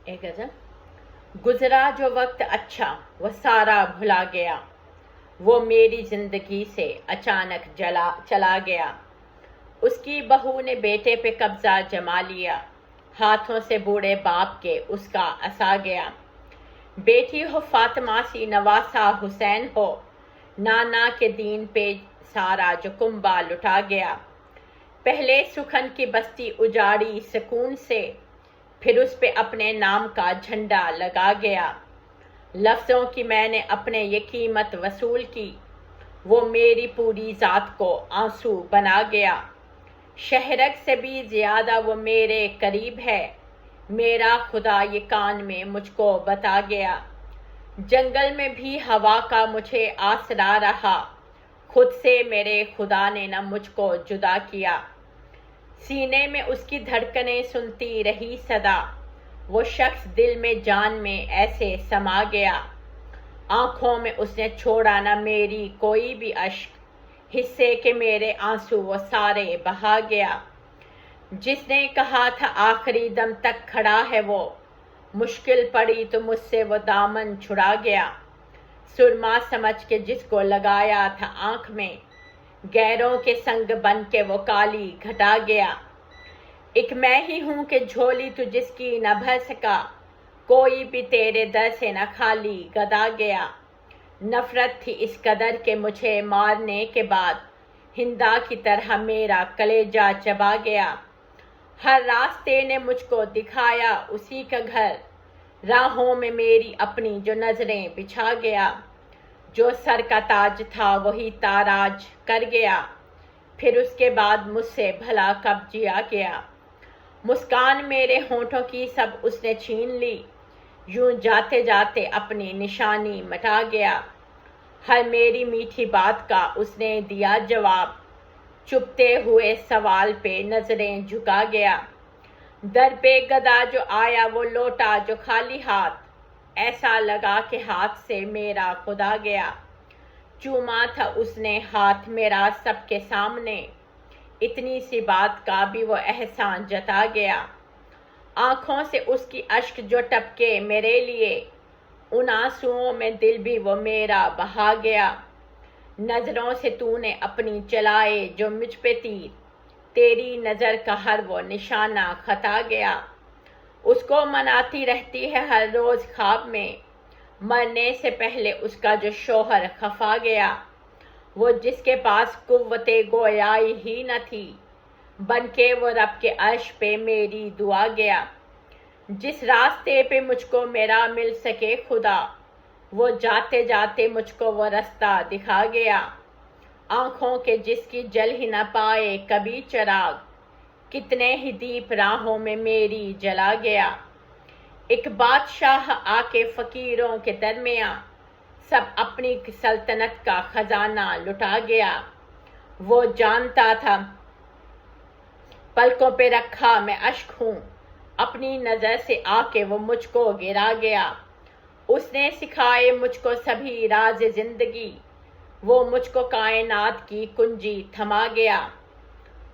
ایک غزل۔ گزرا جو وقت اچھا وہ سارا بھلا گیا، وہ میری زندگی سے اچانک چلا گیا۔ اس کی بہو نے بیٹے پہ قبضہ جما لیا، ہاتھوں سے بوڑھے باپ کے اس کا عصا گیا۔ بیٹی ہو فاطمہ سی نواسا حسین ہو، نانا کے دین پہ سارا جو کنبہ لٹا گیا۔ پہلے سکھن کی بستی اجاڑی سکون سے، پھر اس پہ اپنے نام کا جھنڈا لگا گیا۔ لفظوں کی میں نے اپنے یہ قیمت وصول کی، وہ میری پوری ذات کو آنسو بنا گیا۔ شہرک سے بھی زیادہ وہ میرے قریب ہے، میرا خدا یہ کان میں مجھ کو بتا گیا۔ جنگل میں بھی ہوا کا مجھے آسرا رہا، خود سے میرے خدا نے نہ مجھ کو جدا کیا۔ سینے میں اس کی دھڑکنیں سنتی رہی صدا، وہ شخص دل میں جان میں ایسے سما گیا۔ آنکھوں میں اس نے چھوڑا نہ میری کوئی بھی اشک، حصے کے میرے آنسو وہ سارے بہا گیا۔ جس نے کہا تھا آخری دم تک کھڑا ہے وہ، مشکل پڑی تو مجھ سے وہ دامن چھڑا گیا۔ سرما سمجھ کے جس کو لگایا تھا آنکھ میں، غیروں کے سنگ بن کے وہ کالی گھٹا گیا۔ ایک میں ہی ہوں کہ جھولی تو جس کی نہ بھر سکا، کوئی بھی تیرے در سے نہ خالی گدا گیا۔ نفرت تھی اس قدر کہ مجھے مارنے کے بعد ہندا کی طرح میرا کلیجہ چبا گیا۔ ہر راستے نے مجھ کو دکھایا اسی کا گھر، راہوں میں میری اپنی جو نظریں بچھا گیا۔ جو سر کا تاج تھا وہی تاراج کر گیا، پھر اس کے بعد مجھ سے بھلا کب جیا گیا۔ مسکان میرے ہونٹوں کی سب اس نے چھین لی، یوں جاتے جاتے اپنی نشانی مٹا گیا۔ ہر میری میٹھی بات کا اس نے دیا جواب، چپتے ہوئے سوال پہ نظریں جھکا گیا۔ در پہ گدا جو آیا وہ لوٹا جو خالی ہاتھ، ایسا لگا کہ ہاتھ سے میرا خدا گیا۔ چوما تھا اس نے ہاتھ میرا سب کے سامنے، اتنی سی بات کا بھی وہ احسان جتا گیا۔ آنکھوں سے اس کی اشک جو ٹپکے میرے لیے، ان آنسوؤں میں دل بھی وہ میرا بہا گیا۔ نظروں سے تو نے اپنی چلائے جو مجھ پہ تیر، تیری نظر کا ہر وہ نشانہ خطا گیا۔ اس کو مناتی رہتی ہے ہر روز خواب میں، مرنے سے پہلے اس کا جو شوہر خفا گیا۔ وہ جس کے پاس قوت گویائی ہی نہ تھی، بن کے وہ رب کے عرش پہ میری دعا گیا۔ جس راستے پہ مجھ کو میرا مل سکے خدا، وہ جاتے جاتے مجھ کو وہ رستہ دکھا گیا۔ آنکھوں کے جس کی جل ہی نہ پائے کبھی چراغ، کتنے ہی دیپ راہوں میں میری جلا گیا۔ ایک بادشاہ آ کے فقیروں کے درمیاں، سب اپنی سلطنت کا خزانہ لٹا گیا۔ وہ جانتا تھا پلکوں پہ رکھا میں اشک ہوں، اپنی نظر سے آ کے وہ مجھ کو گرا گیا۔ اس نے سکھائے مجھ کو سبھی راز زندگی، وہ مجھ کو کائنات کی کنجی تھما گیا۔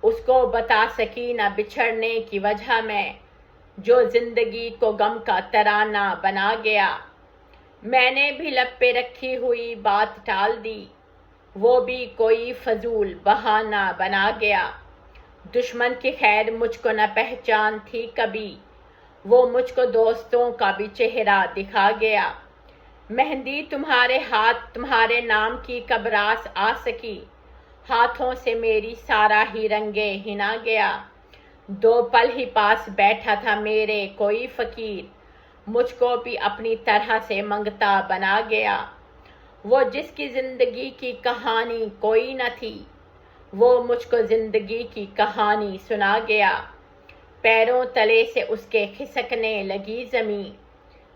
اس کو بتا سکی نہ بچھڑنے کی وجہ میں، جو زندگی کو غم کا ترانہ بنا گیا۔ میں نے بھی لب پہ رکھی ہوئی بات ٹال دی، وہ بھی کوئی فضول بہانہ بنا گیا۔ دشمن کی خیر مجھ کو نہ پہچان تھی کبھی، وہ مجھ کو دوستوں کا بھی چہرہ دکھا گیا۔ مہندی تمہارے ہاتھ تمہارے نام کی کب راس آ سکی، ہاتھوں سے میری سارا ہی رنگے ہنا گیا۔ دو پل ہی پاس بیٹھا تھا میرے کوئی فقیر، مجھ کو بھی اپنی طرح سے منگتا بنا گیا۔ وہ جس کی زندگی کی کہانی کوئی نہ تھی، وہ مجھ کو زندگی کی کہانی سنا گیا۔ پیروں تلے سے اس کے کھسکنے لگی زمین،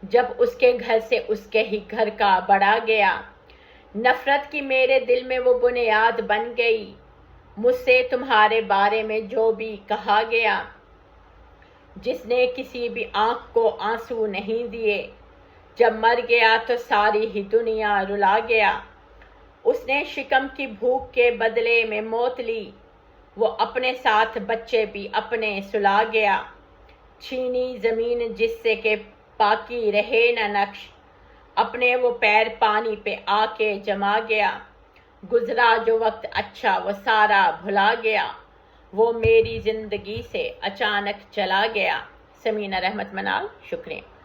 جب اس کے گھر سے اس کے ہی گھر کا بڑا گیا۔ نفرت کی میرے دل میں وہ بنیاد بن گئی، مجھ سے تمہارے بارے میں جو بھی کہا گیا۔ جس نے کسی بھی آنکھ کو آنسو نہیں دیے، جب مر گیا تو ساری ہی دنیا رلا گیا۔ اس نے شکم کی بھوک کے بدلے میں موت لی، وہ اپنے ساتھ بچے بھی اپنے سلا گیا۔ چھینی زمین جس سے کہ باقی رہے نہ نقش، اپنے وہ پیر پانی پہ آ کے جما گیا، گزرا جو وقت اچھا وہ سارا بھلا گیا، وہ میری زندگی سے اچانک چلا گیا۔ سمینہ رحمت منال، شکریہ۔